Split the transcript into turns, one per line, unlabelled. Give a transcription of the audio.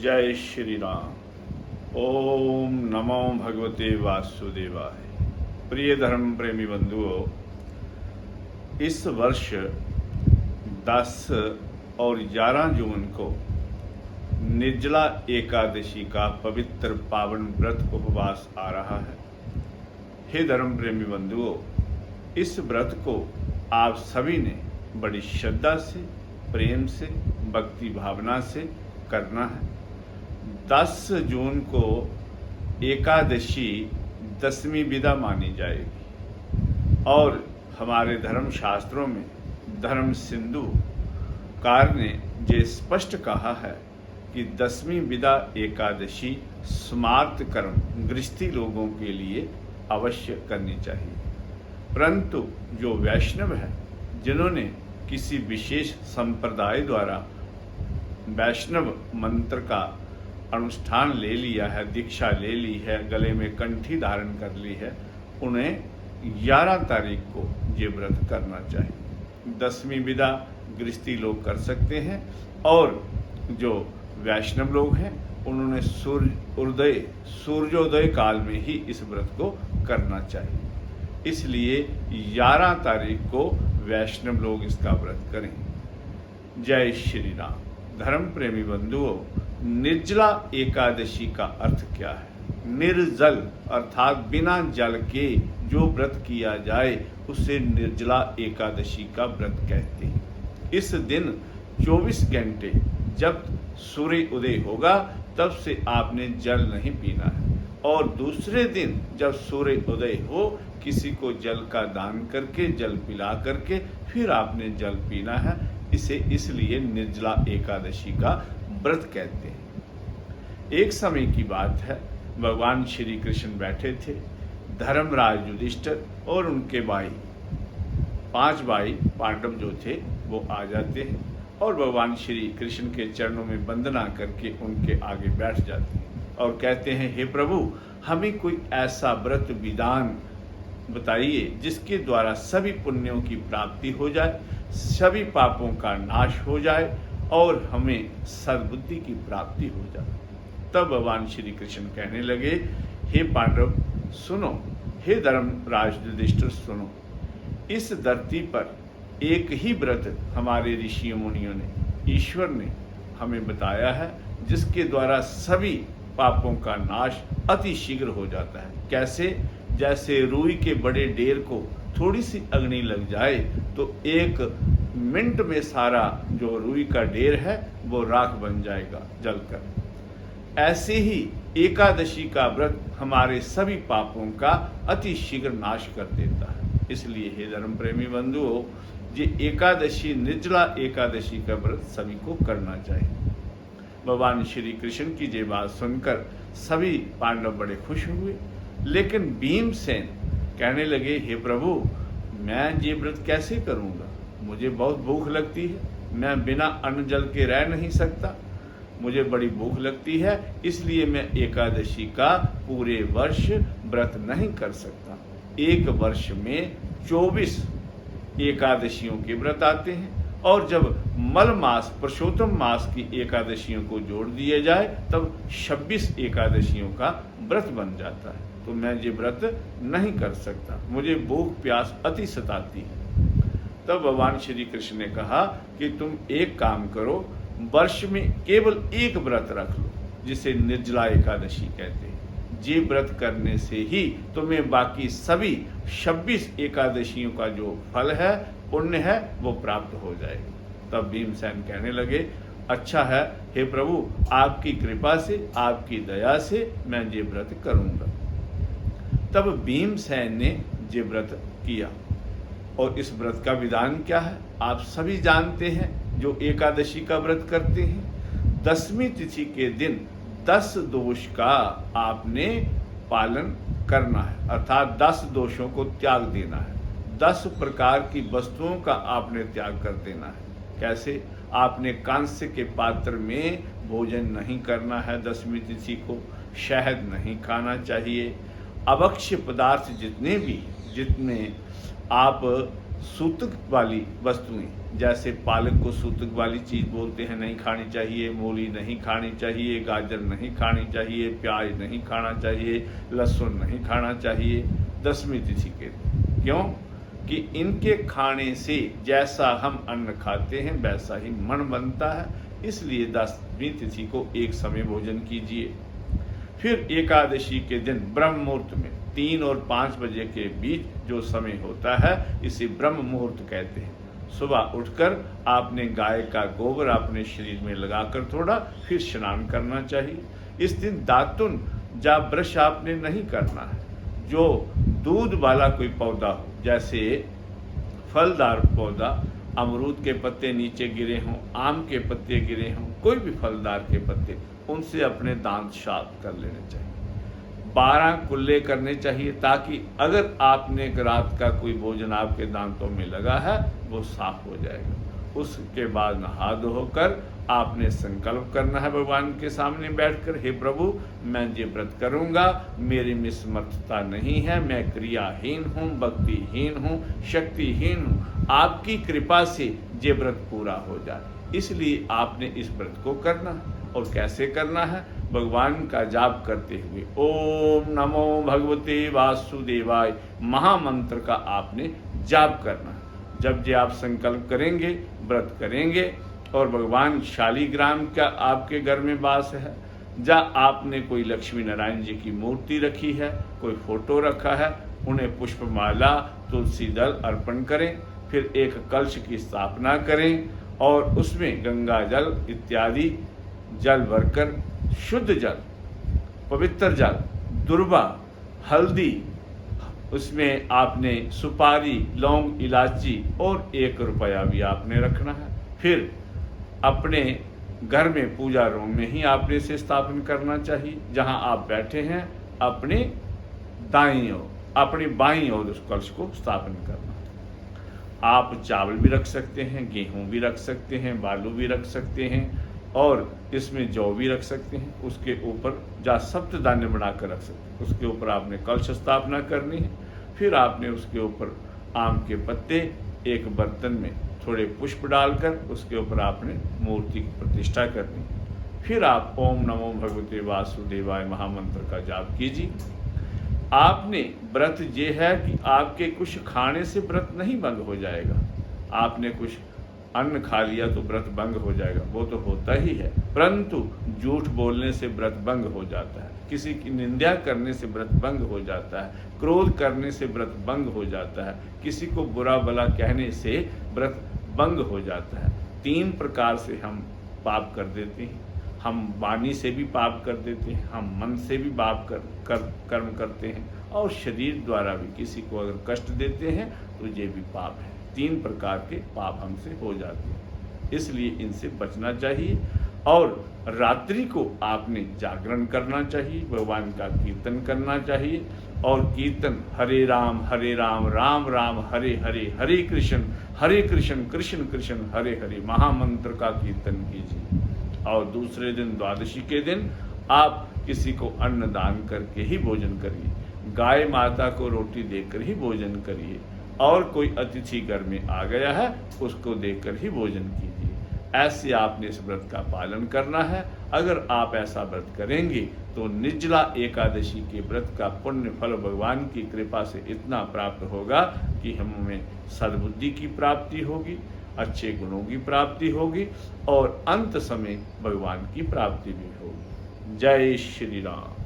जय श्री राम। ओम नमो भगवते वासुदेवाय। प्रिय धर्म प्रेमी बंधुओं, इस वर्ष 10 और 11 जून को निर्जला एकादशी का पवित्र पावन व्रत उपवास आ रहा है। हे धर्म प्रेमी बंधुओं, इस व्रत को आप सभी ने बड़ी श्रद्धा से, प्रेम से, भक्ति भावना से करना है। 10 जून को एकादशी दसवीं विदा मानी जाएगी और हमारे धर्म शास्त्रों में धर्म सिंधु कार ने ये स्पष्ट कहा है कि दसवीं विदा एकादशी स्मार्त कर्म गृहस्थी लोगों के लिए अवश्य करनी चाहिए। परंतु जो वैष्णव है, जिन्होंने किसी विशेष संप्रदाय द्वारा वैष्णव मंत्र का अनुष्ठान ले लिया है, दीक्षा ले ली है, गले में कंठी धारण कर ली है, उन्हें 11 तारीख को ये व्रत करना चाहिए। दसवीं विदा गृहस्थी लोग कर सकते हैं और जो वैष्णव लोग हैं उन्होंने सूर्योदय काल में ही इस व्रत को करना चाहिए। इसलिए 11 तारीख को वैष्णव लोग इसका व्रत करें। जय श्री राम। धर्म प्रेमी बंधुओं, निर्जला एकादशी का अर्थ क्या है? निर्जल अर्थात बिना जल के जो व्रत किया जाए उसे निर्जला एकादशी का व्रत कहते हैं। इस दिन 24 घंटे जब सूर्य उदय होगा तब से आपने जल नहीं पीना है और दूसरे दिन जब सूर्य उदय हो किसी को जल का दान करके, जल पिला करके फिर आपने जल पीना है। इसे इसलिए निर्जला एकादशी का व्रत कहते हैं। एक समय की बात है, भगवान श्री कृष्ण बैठे थे। धर्मराज युधिष्ठिर और उनके भाई 5 भाई पांडव जो थे वो आ जाते हैं और भगवान श्री कृष्ण के चरणों में वंदना करके उनके आगे बैठ जाते हैं और कहते हैं, हे प्रभु, हमें कोई ऐसा व्रत विधान बताइए जिसके द्वारा सभी पुण्यों की प्राप्ति हो जाए, सभी पापों का नाश हो जाए और हमें सद्बुद्धि की प्राप्ति हो जाए। तब भगवान श्री कृष्ण कहने लगे, हे पांडव सुनो, हे धर्मराज युधिष्ठिर सुनो, इस धरती पर एक ही व्रत हमारे ऋषियों मुनियों ने, ईश्वर ने हमें बताया है जिसके द्वारा सभी पापों का नाश अति शीघ्र हो जाता है। कैसे? जैसे रुई के बड़े ढेर को थोड़ी सी अग्नि लग जाए तो 1 मिनट में सारा जो रुई का ढेर है वो राख बन जाएगा जलकर। ऐसे ही एकादशी का व्रत हमारे सभी पापों का अति शीघ्र नाश कर देता है। इसलिए हे धर्म प्रेमी बंधुओं, ये एकादशी, निर्जला एकादशी का व्रत सभी को करना चाहिए। भगवान श्री कृष्ण की ये बात सुनकर सभी पांडव बड़े खुश हुए, लेकिन भीमसेन कहने लगे, हे प्रभु, मैं ये व्रत कैसे करूंगा? मुझे बहुत भूख लगती है, मैं बिना अन्न जल के रह नहीं सकता, मुझे बड़ी भूख लगती है, इसलिए मैं एकादशी का पूरे वर्ष व्रत नहीं कर सकता। एक वर्ष में 24 एकादशियों के व्रत आते हैं और जब मल मास, पुरुषोत्तम मास की एकादशियों को जोड़ दिए जाए तब 26 एकादशियों का व्रत बन जाता है। तो मैं ये व्रत नहीं कर सकता, मुझे भूख प्यास अति सताती है। तब भगवान श्री कृष्ण ने कहा कि तुम एक काम करो, वर्ष में केवल एक व्रत रख लो जिसे निर्जला एकादशी कहते हैं। ये व्रत करने से ही तुम्हें बाकी सभी 26 एकादशियों का जो फल है, पुण्य है, वो प्राप्त हो जाएगा। तब भीमसेन कहने लगे, अच्छा है हे प्रभु, आपकी कृपा से, आपकी दया से मैं ये व्रत करूंगा। तब भीमसेन ने ये व्रत किया और इस व्रत का विधान क्या है आप सभी जानते हैं। जो एकादशी का व्रत करते हैं, 10वीं तिथि के दिन 10 दोष का आपने पालन करना है, अर्थात 10 दोषों को त्याग देना है। 10 प्रकार की वस्तुओं का आपने त्याग कर देना है। कैसे? आपने कांस्य के पात्र में भोजन नहीं करना है 10वीं तिथि को, शहद नहीं खाना चाहिए, अभक्ष्य पदार्थ जितने आप सूतक वाली वस्तुएं, जैसे पालक को सूतक वाली चीज़ बोलते हैं, नहीं खानी चाहिए, मूली नहीं खानी चाहिए, गाजर नहीं खानी चाहिए, प्याज नहीं खाना चाहिए, लहसुन नहीं खाना चाहिए 10वीं तिथि के दिन। क्यों? कि इनके खाने से जैसा हम अन्न खाते हैं वैसा ही मन बनता है, इसलिए 10वीं तिथि को एक समय भोजन कीजिए। फिर एकादशी के दिन ब्रह्म मुहूर्त में 3 और 5 बजे के बीच जो समय होता है इसे ब्रह्म मुहूर्त कहते हैं। सुबह उठकर आपने गाय का गोबर अपने शरीर में लगाकर थोड़ा फिर स्नान करना चाहिए। इस दिन दातुन या ब्रश आपने नहीं करना है। जो दूध वाला कोई पौधा हो, जैसे फलदार पौधा, अमरूद के पत्ते नीचे गिरे हों, आम के पत्ते गिरे हों, कोई भी फलदार के पत्ते, उनसे अपने दांत साफ कर लेने चाहिए। 12 कुल्ले करने चाहिए ताकि अगर आपने रात का कोई भोजन आपके दांतों में लगा है वो साफ हो जाएगा। उसके बाद नहा धोकर आपने संकल्प करना है भगवान के सामने बैठकर, हे प्रभु मैं ये व्रत करूंगा, मेरी में समर्थता नहीं है, मैं क्रियाहीन हूँ, भक्तिहीन हूँ, शक्तिहीन हूँ, आपकी कृपा से ये व्रत पूरा हो जाए। इसलिए आपने इस व्रत को करना है। और कैसे करना है? भगवान का जाप करते हुए ओम नमो भगवते वासुदेवाय महामंत्र का आपने जाप करना है। जब जे आप संकल्प करेंगे, व्रत करेंगे और भगवान शालीग्राम का आपके घर में वास है, जहाँ आपने कोई लक्ष्मी नारायण जी की मूर्ति रखी है, कोई फोटो रखा है, उन्हें पुष्पमाला तुलसी दल अर्पण करें। फिर एक कलश की स्थापना करें और उसमें गंगा जल इत्यादि जल भरकर शुद्ध जल, पवित्र जल, दुर्वा, हल्दी, उसमें आपने सुपारी, लौंग, इलायची और 1 रुपया भी आपने रखना है। फिर अपने घर में पूजा रूम में ही आपने इसे स्थापन करना चाहिए। जहां आप बैठे हैं अपने दाईं ओर, अपनी बाईं ओर उस कलश को स्थापन करना। आप चावल भी रख सकते हैं, गेहूं भी रख सकते हैं, बालू भी रख सकते हैं और इसमें जौ भी रख सकते हैं। उसके ऊपर जा सप्तधान्य बनाकर रख सकते हैं। उसके ऊपर आपने कलश स्थापना करनी है। फिर आपने उसके ऊपर आम के पत्ते, एक बर्तन में थोड़े पुष्प डालकर उसके ऊपर आपने मूर्ति की प्रतिष्ठा करनी है। फिर आप ओम नमो भगवते वासुदेवाय महामंत्र का जाप कीजिए। आपने व्रत ये है कि आपके कुछ खाने से व्रत नहीं भंग हो जाएगा। आपने कुछ अन्न खा लिया तो व्रत भंग हो जाएगा, वो तो होता ही है, परंतु झूठ बोलने से व्रत भंग हो जाता है, किसी की निंदा करने से व्रत भंग हो जाता है, क्रोध करने से व्रत भंग हो जाता है, किसी को बुरा भला कहने से व्रत भंग हो जाता है। 3 प्रकार से हम पाप कर देते हैं। हम वाणी से भी पाप कर देते हैं, हम मन से भी पाप कर्म करते हैं और शरीर द्वारा भी किसी को अगर कष्ट देते हैं तो ये भी पाप है। 3 प्रकार के पाप हमसे हो जाते हैं, इसलिए इनसे बचना चाहिए। और रात्रि को आपने जागरण करना चाहिए, भगवान का कीर्तन करना चाहिए। और कीर्तन हरे राम राम राम हरे हरे, हरे कृष्ण कृष्ण कृष्ण हरे हरे महामंत्र का कीर्तन कीजिए। और दूसरे दिन द्वादशी के दिन आप किसी को अन्न दान करके ही भोजन करिए, गाय माता को रोटी देकर ही भोजन करिए और कोई अतिथि घर में आ गया है उसको देकर ही भोजन कीजिए। ऐसे आपने इस व्रत का पालन करना है। अगर आप ऐसा व्रत करेंगे तो निर्जला एकादशी के व्रत का पुण्य फल भगवान की कृपा से इतना प्राप्त होगा कि हमें सद्बुद्धि की प्राप्ति होगी, अच्छे गुणों की प्राप्ति होगी और अंत समय भगवान की प्राप्ति भी होगी। जय श्री राम।